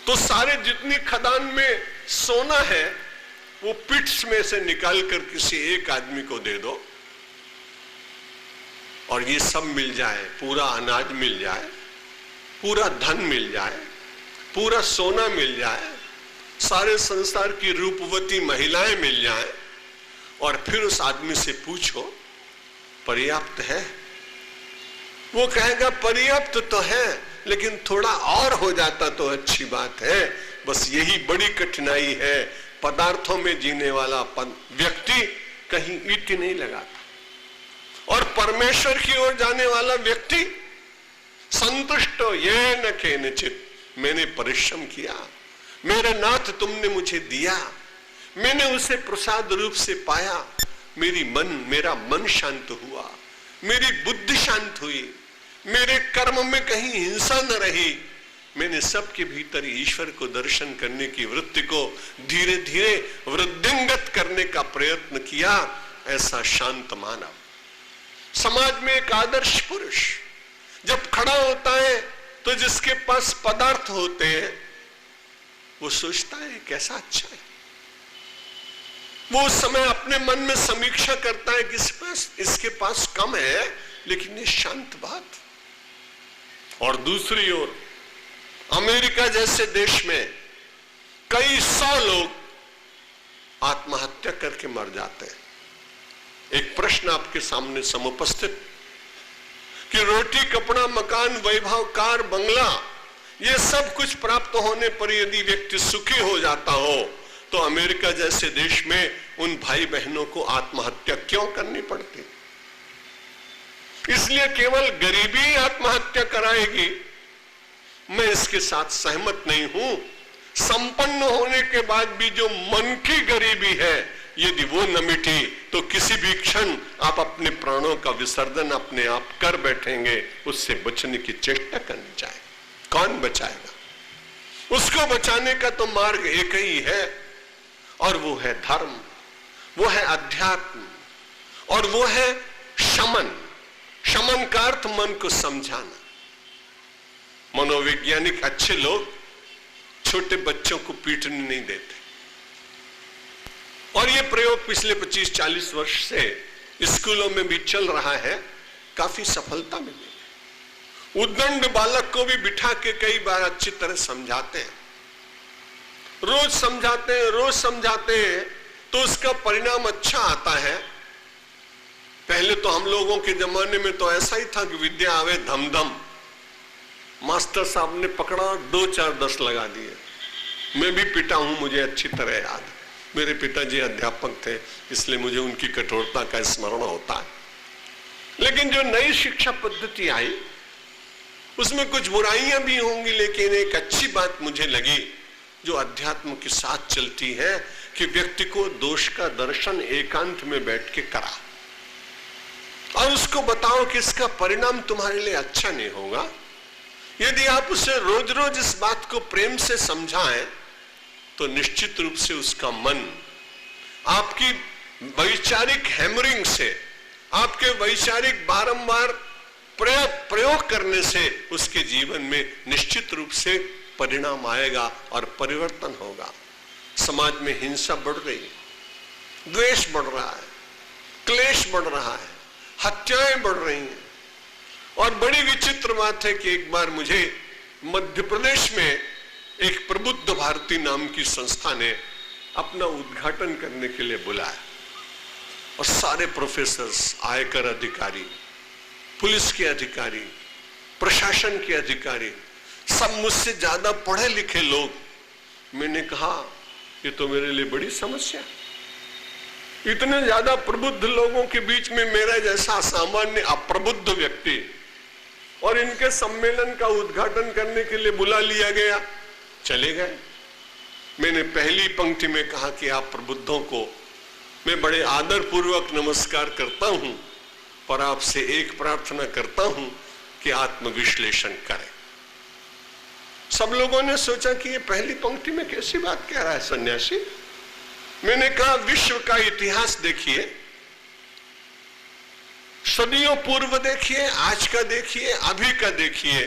तो सारे जितनी खदान में सोना है वो पिट्स में से निकाल कर किसी एक आदमी को दे दो और ये सब मिल जाए, पूरा अनाज मिल जाए, पूरा धन मिल जाए, पूरा सोना मिल जाए, सारे संसार की रूपवती महिलाएं मिल जाएं, और फिर उस आदमी से पूछो पर्याप्त है? वो कहेगा पर्याप्त तो है, लेकिन थोड़ा और हो जाता तो अच्छी बात है। बस यही बड़ी कठिनाई है, पदार्थों में जीने वाला व्यक्ति कहीं ईट नहीं लगाता, और परमेश्वर की ओर जाने वाला व्यक्ति संतुष्ट हो ये न केनचित, मैंने परिश्रम किया, मेरे नाथ तुमने मुझे दिया, मैंने उसे प्रसाद रूप से पाया, मेरा मन शांत हुआ, मेरी बुद्धि शांत हुई, मेरे कर्म में कहीं हिंसा न रही, मैंने सबके भीतर ईश्वर को दर्शन करने की वृत्ति को धीरे धीरे वृद्धिंगत करने का प्रयत्न किया। ऐसा शांत मानव समाज में एक आदर्श पुरुष जब खड़ा होता है तो जिसके पास पदार्थ होते हैं वो सोचता है कैसा अच्छा है। वो उस समय अपने मन में समीक्षा करता है कि इसके पास कम है लेकिन ये शांत बात। और दूसरी ओर अमेरिका जैसे देश में कई 100 लोग आत्महत्या करके मर जाते हैं। एक प्रश्न आपके सामने समुपस्थित कि रोटी कपड़ा मकान वैभव कार बंगला ये सब कुछ प्राप्त होने पर यदि व्यक्ति सुखी हो जाता हो तो अमेरिका जैसे देश में उन भाई बहनों को आत्महत्या क्यों करनी पड़ती? इसलिए केवल गरीबी आत्महत्या कराएगी, मैं इसके साथ सहमत नहीं हूं। संपन्न होने के बाद भी जो मन की गरीबी है यदि वो न मिटी तो किसी भी क्षण आप अपने प्राणों का विसर्जन अपने आप कर बैठेंगे। उससे बचने की चेष्टा करनी चाहिए। कौन बचाएगा? उसको बचाने का तो मार्ग एक ही है और वो है धर्म, वो है अध्यात्म और वो है शमन। शमन का अर्थ मन को समझाना। मनोवैज्ञानिक अच्छे लोग छोटे बच्चों को पीटने नहीं देते और ये प्रयोग पिछले 25-40 वर्ष से स्कूलों में भी चल रहा है, काफी सफलता मिली। उद्दंड बालक को भी बिठा के कई बार अच्छी तरह समझाते हैं, रोज समझाते हैं तो उसका परिणाम अच्छा आता है। पहले तो हम लोगों के जमाने में तो ऐसा ही था कि विद्या आवे धम धम, मास्टर साहब ने पकड़ा 2 4 10 लगा दिए। मैं भी पिटा हूं, मुझे अच्छी तरह याद है। मेरे पिताजी अध्यापक थे इसलिए मुझे उनकी कठोरता का स्मरण होता है। लेकिन जो नई शिक्षा पद्धति आई उसमें कुछ बुराइयां भी होंगी, लेकिन एक अच्छी बात मुझे लगी जो अध्यात्म के साथ चलती है कि व्यक्ति को दोष का दर्शन एकांत में बैठ के करा और उसको बताओ कि इसका परिणाम तुम्हारे लिए अच्छा नहीं होगा। यदि आप उसे रोज रोज इस बात को प्रेम से समझाएं तो निश्चित रूप से उसका मन आपकी वैचारिक हैमरिंग से, आपके वैचारिक बारंबार प्रयोग करने से उसके जीवन में निश्चित रूप से परिणाम आएगा और परिवर्तन होगा। समाज में हिंसा बढ़ रही है, द्वेष बढ़ रहा है, क्लेश बढ़ रहा है, हत्याएं बढ़ रही हैं। और बड़ी विचित्र बात है कि एक बार मुझे मध्य प्रदेश में एक प्रबुद्ध भारती नाम की संस्था ने अपना उद्घाटन करने के लिए बुलाया और सारे प्रोफेसर्स, आयकर अधिकारी, पुलिस के अधिकारी, प्रशासन के अधिकारी, सब मुझसे ज्यादा पढ़े लिखे लोग। मैंने कहा ये तो मेरे लिए बड़ी समस्या, इतने ज्यादा प्रबुद्ध लोगों के बीच में मेरा जैसा सामान्य अप्रबुद्ध व्यक्ति और इनके सम्मेलन का उद्घाटन करने के लिए बुला लिया गया। चले गए। मैंने पहली पंक्ति में कहा कि आप प्रबुद्धों को मैं बड़े आदर पूर्वक नमस्कार करता हूं, पर आपसे एक प्रार्थना करता हूं कि आत्मविश्लेषण करें। सब लोगों ने सोचा कि ये पहली पंक्ति में कैसी बात कह रहा है सन्यासी। मैंने कहा विश्व का इतिहास देखिए, सदियों पूर्व देखिए, आज का देखिए, अभी का देखिए।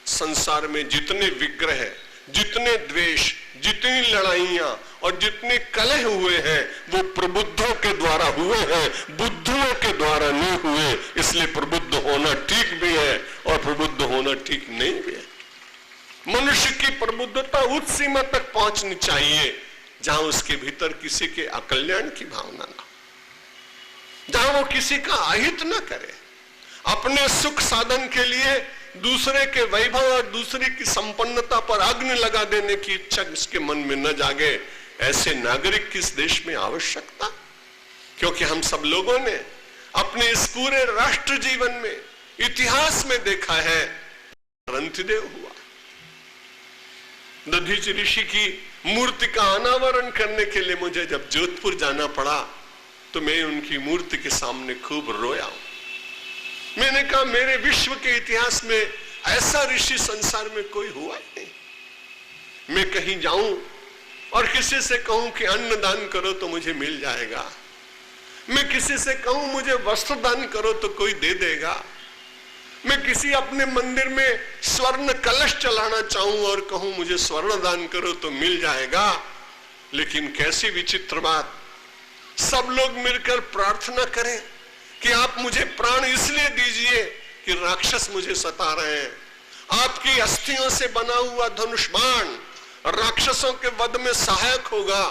संसार में जितने विग्रह, जितने द्वेष, जितनी लड़ाइयां और जितने कलह हुए हैं वो प्रबुद्धों के द्वारा हुए हैं, बुद्धुओं के द्वारा नहीं हुए। इसलिए प्रबुद्ध होना ठीक भी है और प्रबुद्ध होना ठीक नहीं भी है। मनुष्य की प्रबुद्धता उस सीमा तक पहुंचनी चाहिए जहां उसके भीतर किसी के अकल्याण की भावना ना, जहां वो किसी का अहित ना करे, अपने सुख साधन के लिए दूसरे के वैभव और दूसरे की संपन्नता पर अग्नि लगा देने की इच्छा इसके मन में न जागे। ऐसे नागरिक किस देश में आवश्यकता? क्योंकि हम सब लोगों ने अपने इस पूरे राष्ट्र जीवन में, इतिहास में देखा है, रंतिदेव हुआ। दधीचि ऋषि की मूर्ति का अनावरण करने के लिए मुझे जब जोधपुर जाना पड़ा तो मैं उनकी मूर्ति के सामने खूब रोया। मैंने कहा मेरे विश्व के इतिहास में ऐसा ऋषि संसार में कोई हुआ नहीं। मैं कहीं जाऊं और किसी से कहूं कि अन्न दान करो तो मुझे मिल जाएगा, मैं किसी से कहूं मुझे वस्त्र दान करो तो कोई दे देगा, मैं किसी अपने मंदिर में स्वर्ण कलश चलाना चाहूं और कहूं मुझे स्वर्ण दान करो तो मिल जाएगा। लेकिन कैसी विचित्र बात, सब लोग मिलकर प्रार्थना करें कि आप मुझे प्राण इसलिए दीजिए कि राक्षस मुझे सता रहे हैं, आपकी अस्थियों से बना हुआ धनुष बाण राक्षसों के वध में सहायक होगा।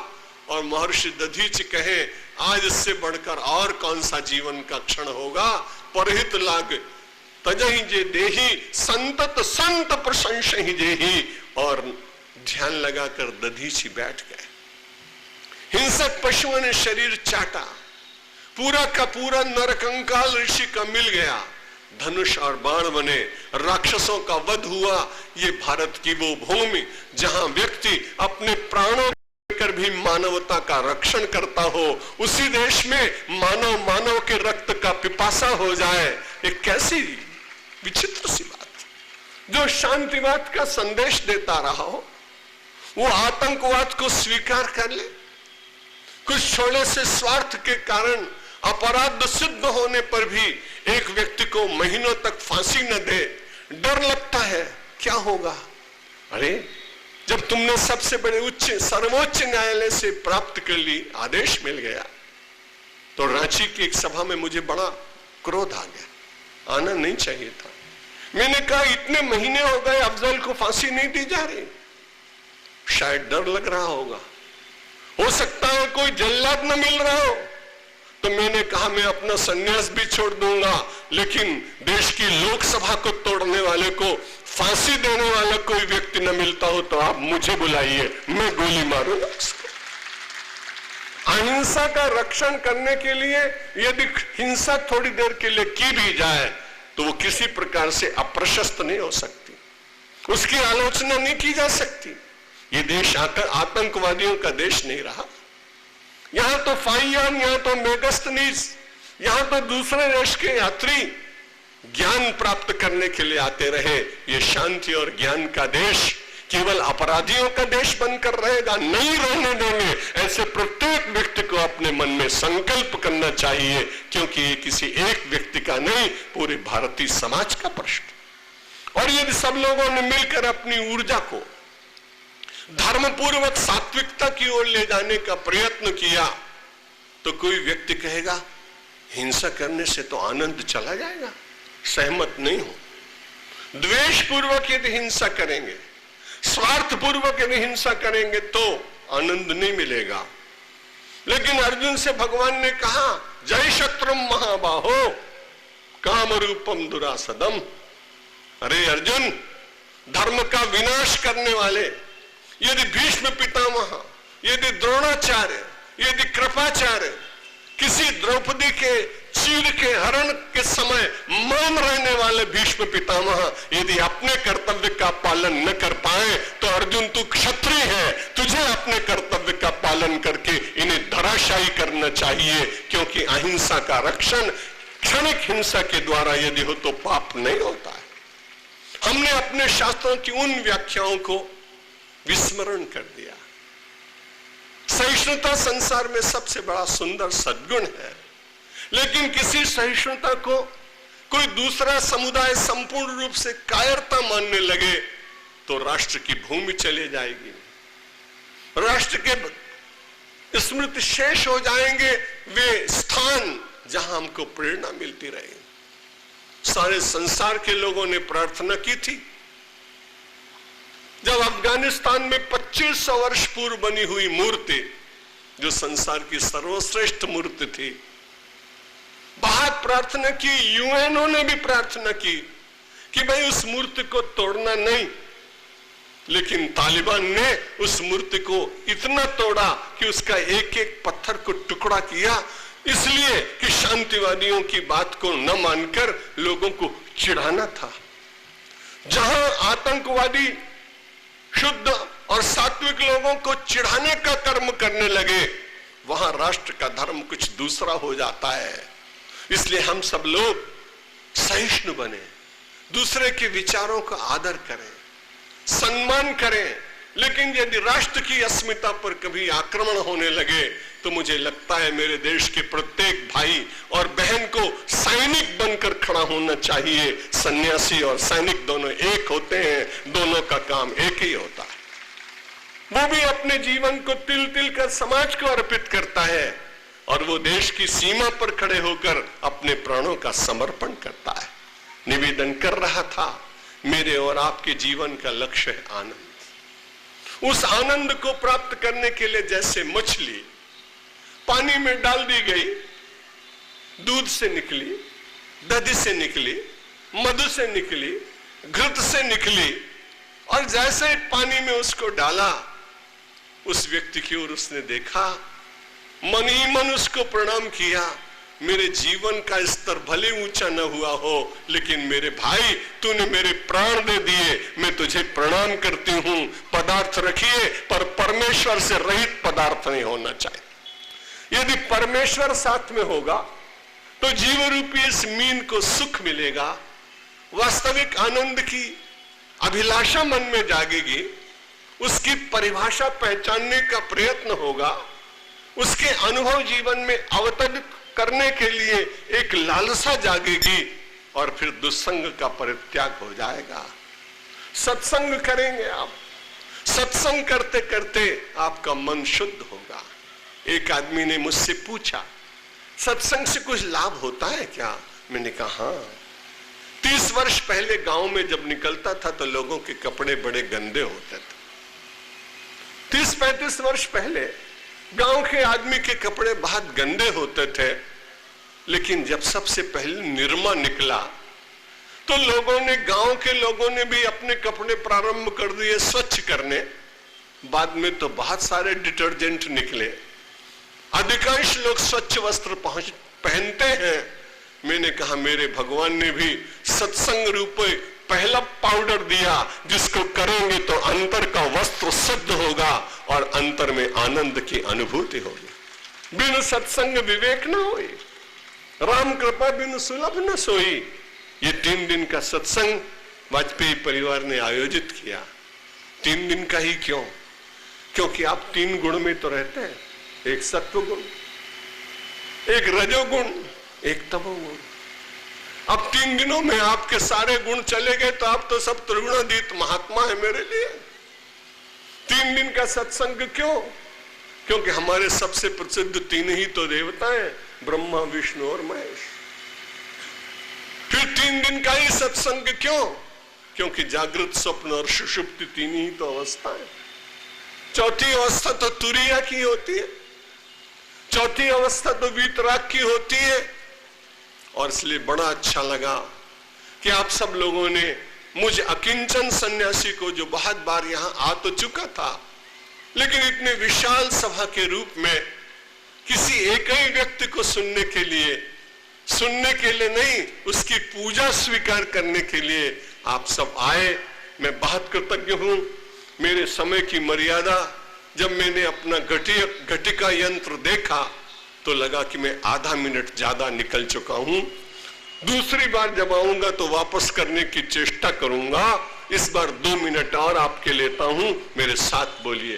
और महर्षि दधीचि कहे आज इससे बढ़कर और कौन सा जीवन का क्षण होगा। परहित लाग तजहि जे देही संतत संत प्रशंसहि जेहि। और ध्यान लगाकर दधीचि बैठ गए। हिंसक पशुओं ने शरीर चाटा, पूरा का पूरा नरकंकाल ऋषि का मिल गया, धनुष और बाण बने, राक्षसों का वध हुआ। ये भारत की वो भूमि जहां व्यक्ति अपने प्राणों कर भी मानवता का रक्षण करता हो, उसी देश में मानव मानव के रक्त का पिपासा हो जाए। एक कैसी विचित्र सी बात। जो शांतिवाद का संदेश देता रहा हो वो आतंकवाद को स्वीकार कर ले। कुछ छोटे से स्वार्थ के कारण अपराध सिद्ध होने पर भी एक व्यक्ति को महीनों तक फांसी न दे। डर लगता है क्या होगा। अरे जब तुमने सबसे बड़े उच्च सर्वोच्च न्यायालय से प्राप्त कर ली, आदेश मिल गया, तो रांची की एक सभा में मुझे बड़ा क्रोध आ गया। आना नहीं चाहिए था। मैंने कहा इतने महीने हो गए अफजल को फांसी नहीं दी जा रही, शायद डर लग रहा होगा, हो सकता है कोई जल्लाद न मिल रहा हो। तो मैंने कहा मैं अपना संन्यास भी छोड़ दूंगा, लेकिन देश की लोकसभा को तोड़ने वाले को, फांसी देने वाला कोई व्यक्ति न मिलता हो तो आप मुझे बुलाइए, मैं गोली मारूंगा उसको। अहिंसा का रक्षण करने के लिए यदि हिंसा थोड़ी देर के लिए की भी जाए तो वो किसी प्रकार से अप्रशस्त नहीं हो सकती, उसकी आलोचना नहीं की जा सकती। ये देश आतंकवादियों का देश नहीं रहा। यहां तो फाइयान, यहां तो मेगस्थनीज, यहां तो दूसरे देश के यात्री ज्ञान प्राप्त करने के लिए आते रहे। ये शांति और ज्ञान का देश केवल अपराधियों का देश बनकर रहेगा, नहीं रहने देंगे। ऐसे प्रत्येक व्यक्ति को अपने मन में संकल्प करना चाहिए, क्योंकि ये किसी एक व्यक्ति का नहीं, पूरे भारतीय समाज का प्रश्न। और यदि सब लोगों ने मिलकर अपनी ऊर्जा को धर्मपूर्वक सात्विकता की ओर ले जाने का प्रयत्न किया तो कोई व्यक्ति कहेगा हिंसा करने से तो आनंद चला जाएगा। सहमत नहीं हो। द्वेष पूर्वक यदि हिंसा करेंगे, स्वार्थ पूर्वक यदि हिंसा करेंगे तो आनंद नहीं मिलेगा। लेकिन अर्जुन से भगवान ने कहा जय शत्रुम महाबाहो काम रूपम दुरासदम। अरे अर्जुन, धर्म का विनाश करने वाले यदि भीष्म पितामह, यदि द्रोणाचार्य, यदि कृपाचार्य किसी द्रौपदी के चीर के हरण के समय मौन रहने वाले भीष्म पितामह यदि अपने कर्तव्य का पालन न कर पाए तो अर्जुन तू क्षत्रिय है, तुझे अपने कर्तव्य का पालन करके इन्हें धराशायी करना चाहिए। क्योंकि अहिंसा का रक्षण क्षणिक हिंसा के द्वारा यदि हो तो पाप नहीं होता है। हमने अपने शास्त्रों की उन व्याख्याओं को विस्मरण कर दिया। सहिष्णुता संसार में सबसे बड़ा सुंदर सद्गुण है, लेकिन किसी सहिष्णुता को कोई दूसरा समुदाय संपूर्ण रूप से कायरता मानने लगे तो राष्ट्र की भूमि चली जाएगी, राष्ट्र के स्मृति शेष हो जाएंगे वे स्थान जहां हमको प्रेरणा मिलती रहे। सारे संसार के लोगों ने प्रार्थना की थी। जब अफगानिस्तान में 2500 वर्ष पूर्व बनी हुई मूर्ति, जो संसार की सर्वश्रेष्ठ मूर्ति थी, बाहर प्रार्थना की, यूएनओ ने भी प्रार्थना की कि भाई उस मूर्ति को तोड़ना नहीं, लेकिन तालिबान ने उस मूर्ति को इतना तोड़ा कि उसका एक एक पत्थर को टुकड़ा किया, इसलिए कि शांतिवादियों की बात को न मानकर लोगों को चिढ़ाना था। जहां आतंकवादी शुद्ध और सात्विक लोगों को चिढ़ाने का कर्म करने लगे, वहां राष्ट्र का धर्म कुछ दूसरा हो जाता है। इसलिए हम सब लोग सहिष्णु बने, दूसरे के विचारों का आदर करें, सम्मान करें, लेकिन यदि राष्ट्र की अस्मिता पर कभी आक्रमण होने लगे तो मुझे लगता है मेरे देश के प्रत्येक भाई और बहन को सैनिक बनकर खड़ा होना चाहिए। सन्यासी और सैनिक दोनों एक होते हैं, दोनों का काम एक ही होता है। वो भी अपने जीवन को तिल तिल कर समाज को अर्पित करता है और वो देश की सीमा पर खड़े होकर अपने प्राणों का समर्पण करता है। निवेदन कर रहा था, मेरे और आपके जीवन का लक्ष्य है आनंद। उस आनंद को प्राप्त करने के लिए जैसे मछली पानी में डाल दी गई, दूध से निकली, दधि से निकली, मधु से निकली, घृत से निकली, और जैसे पानी में उसको डाला, उस व्यक्ति की ओर उसने देखा, मन ही मन उसको प्रणाम किया। मेरे जीवन का स्तर भले ऊंचा न हुआ हो, लेकिन मेरे भाई तूने मेरे प्राण दे दिए, मैं तुझे प्रणाम करती हूं। पदार्थ रखिए पर परमेश्वर से रहित पदार्थ नहीं होना चाहिए। यदि परमेश्वर साथ में होगा तो जीव रूपी इस मीन को सुख मिलेगा, वास्तविक आनंद की अभिलाषा मन में जागेगी, उसकी परिभाषा पहचानने का प्रयत्न होगा, उसके अनुभव जीवन में अवतरित करने के लिए एक लालसा जागेगी और फिर दुस्संग का परित्याग हो जाएगा। सत्संग करेंगे आप, सत्संग करते करते आपका मन शुद्ध होगा। एक आदमी ने मुझसे पूछा, सत्संग से कुछ लाभ होता है क्या? मैंने कहा हाँ। 30 वर्ष पहले गांव में जब निकलता था तो लोगों के कपड़े बड़े गंदे होते थे। 30-35 वर्ष पहले गांव के आदमी के कपड़े बहुत गंदे होते थे, लेकिन जब सबसे पहले निरमा निकला तो लोगों ने, गांव के लोगों ने भी अपने कपड़े प्रारंभ कर दिए स्वच्छ करने। बाद में तो बहुत सारे डिटर्जेंट निकले, अधिकांश लोग स्वच्छ वस्त्र पहनते हैं। मैंने कहा मेरे भगवान ने भी सत्संग रूप पहला पाउडर दिया, जिसको करेंगे तो अंतर का वस्त्र शुद्ध होगा और अंतर में आनंद की अनुभूति होगी। बिनु सत्संग विवेक न होई, राम कृपा बिनु सुलभ न सोई। ये 3 दिन का सत्संग वाजपेयी परिवार ने आयोजित किया। 3 दिन का ही क्यों? क्योंकि आप 3 गुण में तो रहते हैं, एक सत्व गुण, एक रजोगुण, एक तमोगुण। अब 3 दिनों में आपके सारे गुण चले गए तो आप तो सब त्रिगुणातीत महात्मा है मेरे लिए। 3 दिन का सत्संग क्यों? क्योंकि हमारे सबसे प्रसिद्ध 3 ही तो देवता हैं, ब्रह्मा विष्णु और महेश। फिर 3 दिन का ही सत्संग क्यों? क्योंकि जागृत, स्वप्न और सुषुप्ति 3 ही तो अवस्था है। चौथी अवस्था तो तुरिया की होती है, चौथी अवस्था तो वीतराग की होती है। और इसलिए बड़ा अच्छा लगा कि आप सब लोगों ने मुझ अकिंचन सन्यासी को, जो बहुत बार यहां आ तो चुका था, लेकिन इतने विशाल सभा के रूप में किसी एक ही व्यक्ति को सुनने के लिए नहीं, उसकी पूजा स्वीकार करने के लिए आप सब आए। मैं बहुत कृतज्ञ हूं। मेरे समय की मर्यादा, जब मैंने अपना घटिका यंत्र देखा तो लगा कि मैं आधा मिनट ज्यादा निकल चुका हूं। दूसरी बार जब आऊंगा तो वापस करने की चेष्टा करूंगा। इस बार 2 मिनट और आपके लेता हूं, मेरे साथ बोलिए।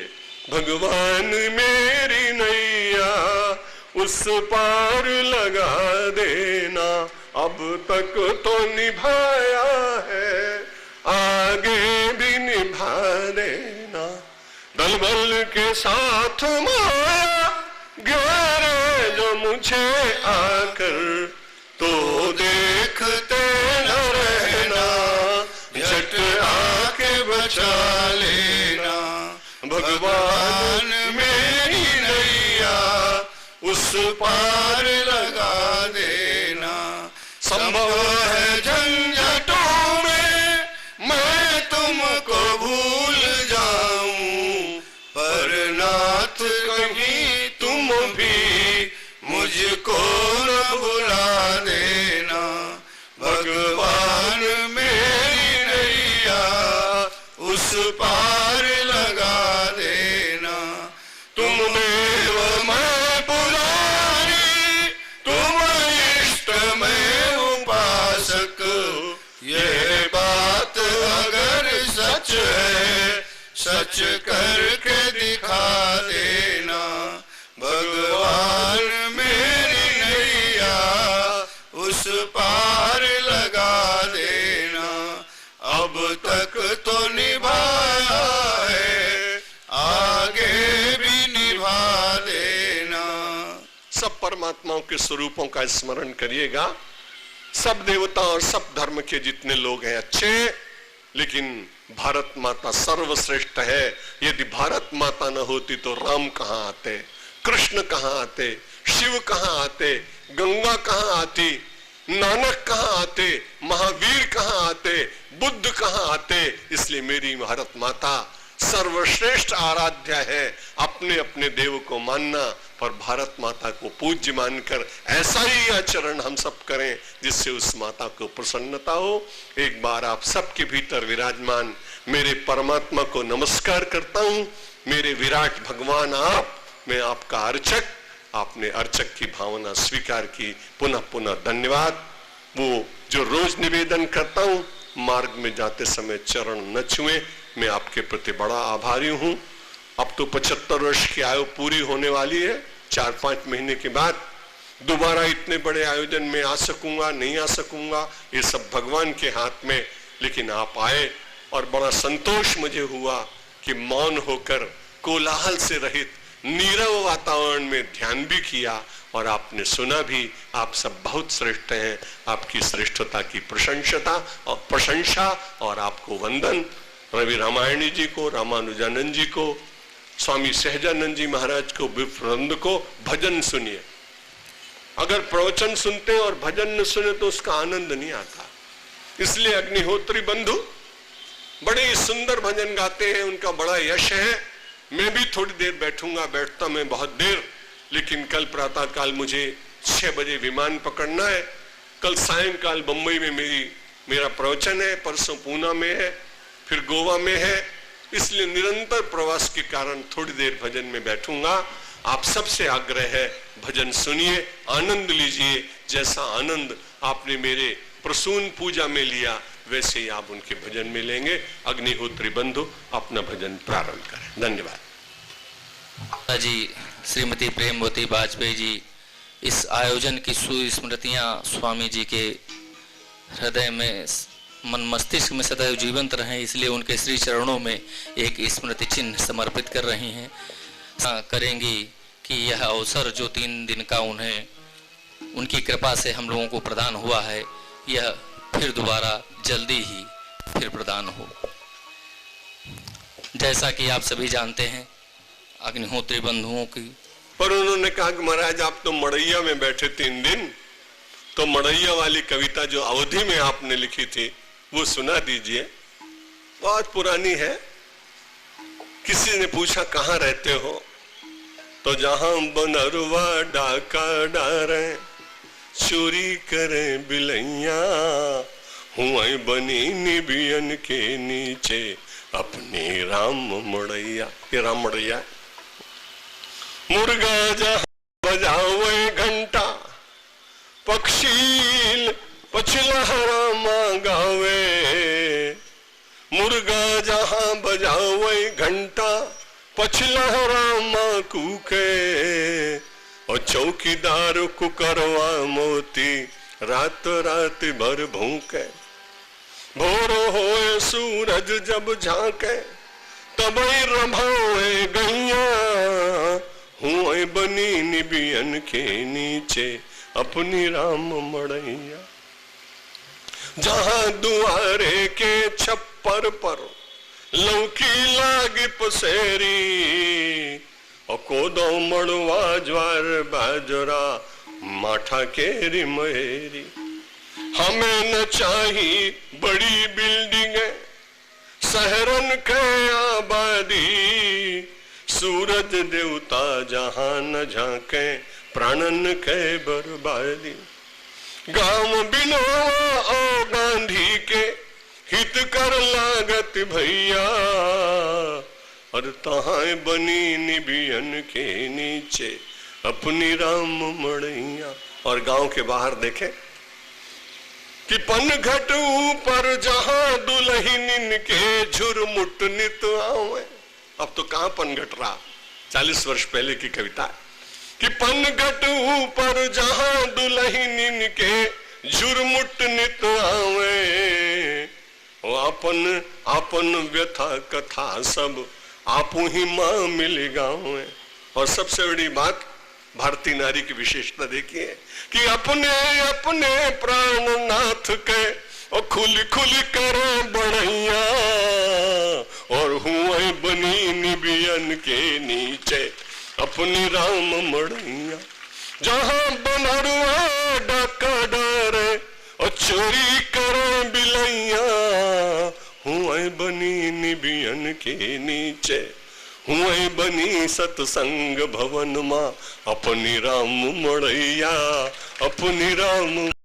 भगवान मेरी नैया उस पार लगा देना, अब तक तो निभाया है, आगे भी निभा देना। दल बल के साथ माया घेरे जो मुझे आकर, तो देखते न रहना, झट आके बचा लेना। भगवान मेरी नैया उस पार लगा देना। संभव है झंझटों में मैं तुमको भूल जाऊं, पर नाथ कहीं तुम भी मुझको न भुला देना। भगवान मेरी नैया उस पार लगा देना। तुम देव मैं पुजारी, तुम इष्ट मैं उपासक, ये बात अगर सच है सच करके दिखा देना। भगवान मेरी नैया उस पार लगा देना। अब तक तो निभाया है, आगे भी निभा देना। सब परमात्माओं के स्वरूपों का स्मरण करिएगा। सब देवता और सब धर्म के जितने लोग हैं अच्छे, लेकिन भारत माता सर्वश्रेष्ठ है। यदि भारत माता न होती तो राम कहां आते, कृष्ण कहां आते, शिव कहां आते, गंगा कहां आती, नानक कहां आते, महावीर कहां आते, बुद्ध कहां आते। इसलिए मेरी भारत माता सर्वश्रेष्ठ आराध्य है। अपने अपने देव को मानना, पर भारत माता को पूज्य मानकर ऐसा ही आचरण हम सब करें जिससे उस माता को प्रसन्नता हो। एक बार आप सबके भीतर विराजमान मेरे परमात्मा को नमस्कार करता हूं। मेरे विराट भगवान आप, मैं आपका अर्चक, आपने अर्चक की भावना स्वीकार की, पुनः पुनः धन्यवाद। वो जो रोज निवेदन करता हूं, मार्ग में जाते समय चरण न छुए, मैं आपके प्रति बड़ा आभारी हूं। अब तो 75 वर्ष की आयु पूरी होने वाली है। 4-5 महीने के बाद दोबारा इतने बड़े आयोजन में आ सकूंगा नहीं आ सकूंगा, ये सब भगवान के हाथ में। लेकिन आप आए और बड़ा संतोष मुझे हुआ कि मौन होकर कोलाहल से रहित नीरव वातावरण में ध्यान भी किया और आपने सुना भी। आप सब बहुत श्रेष्ठ हैं। आपकी श्रेष्ठता की प्रशंसा और आपको वंदन। रवि रामायणी जी को, रामानुजानंद जी को, स्वामी सहजानंद जी महाराज को, विप्रानंद को। भजन सुनिए। अगर प्रवचन सुनते और भजन न सुने तो उसका आनंद नहीं आता। इसलिए अग्निहोत्री बंधु बड़े सुंदर भजन गाते हैं, उनका बड़ा यश है। मैं भी थोड़ी देर बैठूंगा, बैठता मैं बहुत देर, लेकिन कल प्रातः काल मुझे 6 बजे विमान पकड़ना है। कल सायंकाल बंबई में मेरा प्रवचन है, परसों पूना में है, फिर गोवा में है। इसलिए निरंतर प्रवास के कारण थोड़ी देर भजन में बैठूंगा। आप सबसे आग्रह है, भजन सुनिए, आनंद लीजिए। जैसा आनंद आपने मेरे प्रसून पूजा में लिया, वैसे ही आप उनके भजन में लेंगे। अग्निहोत्री बंधु अपना भजन प्रारंभ करें। धन्यवाद जी। श्रीमती प्रेमवती वाजपेयी जी, इस आयोजन की सुस्मृतियां स्वामी जी के हृदय में, मन मस्तिष्क में सदैव जीवंत रहें, इसलिए उनके श्री चरणों में एक स्मृति चिन्ह समर्पित कर रही हैं। करेंगी कि यह अवसर जो 3 दिन का उन्हें उनकी कृपा से हम लोगों को प्रदान हुआ है, यह फिर दोबारा जल्दी ही फिर प्रदान हो। जैसा कि आप सभी जानते हैं अग्निहोत्री बंधुओं की, पर उन्होंने कहा कि महाराज आप तो मड़ैया में बैठे 3 दिन, तो मड़ैया वाली कविता जो अवधि में आपने लिखी थी वो सुना दीजिए। बहुत पुरानी है। किसी ने पूछा कहाँ रहते हो, तो जहां बनरवा डाका डारे, चोरी करे बिलैया, हुआ बनी निबियन के नीचे अपनी राम मड़ैया। ये राम मड़ैया। मुर्गा जहां बजावे घंटा, पक्षी पछलहरा गावे। मुर्गा जहां बजावे घंटा, पछलहरा माँ कूके, और चौकीदार कुकरवा मोती रात रात भर भूखे। भोर होए सूरज जब झांके, तबई रभावे गैया, हुए बनी निबियन के नीचे अपनी राम मड़ैया। जहां दुआरे के छप्पर पर लौकी लागी पसेरी, कोदो मड़वा ज्वार बाजरा माठा केरी महेरी। हमें न चाहिए बड़ी बिल्डिंग, शहरन के आबादी, सूरज देवता जहां न झांके प्राणन के बर्बादी। गांव बिनोवा और गांधी के हित कर लागत भैया, और तहां बनी निबियन के नीचे अपनी राम मड़ैया। और गांव के बाहर देखे कि पनघट ऊपर जहां दुल्हनिन के झुरमुट नित आवे। अब तो कहां पनघट रहा, 40 वर्ष पहले की कविता है कि पनघट ऊपर जहां दुल्हनिन के झुरमुट नित आवे। आपन आपन व्यथा कथा सब आपू ही मां मिल गावे। और सबसे बड़ी बात भारतीय नारी की विशेषता देखिए कि अपने अपने प्राणनाथ के और खुल खुल कर बढ़ैया, और हुए बनी निबियन के नीचे अपनी राम मड़ैया। जहां बनरुआ डाका डरे और चोरी करे बिलैया, हुए बनी निबियन के नीचे, हुए बनी सत्संग भवन मां अपनी राम मड़ैया, अपनी राम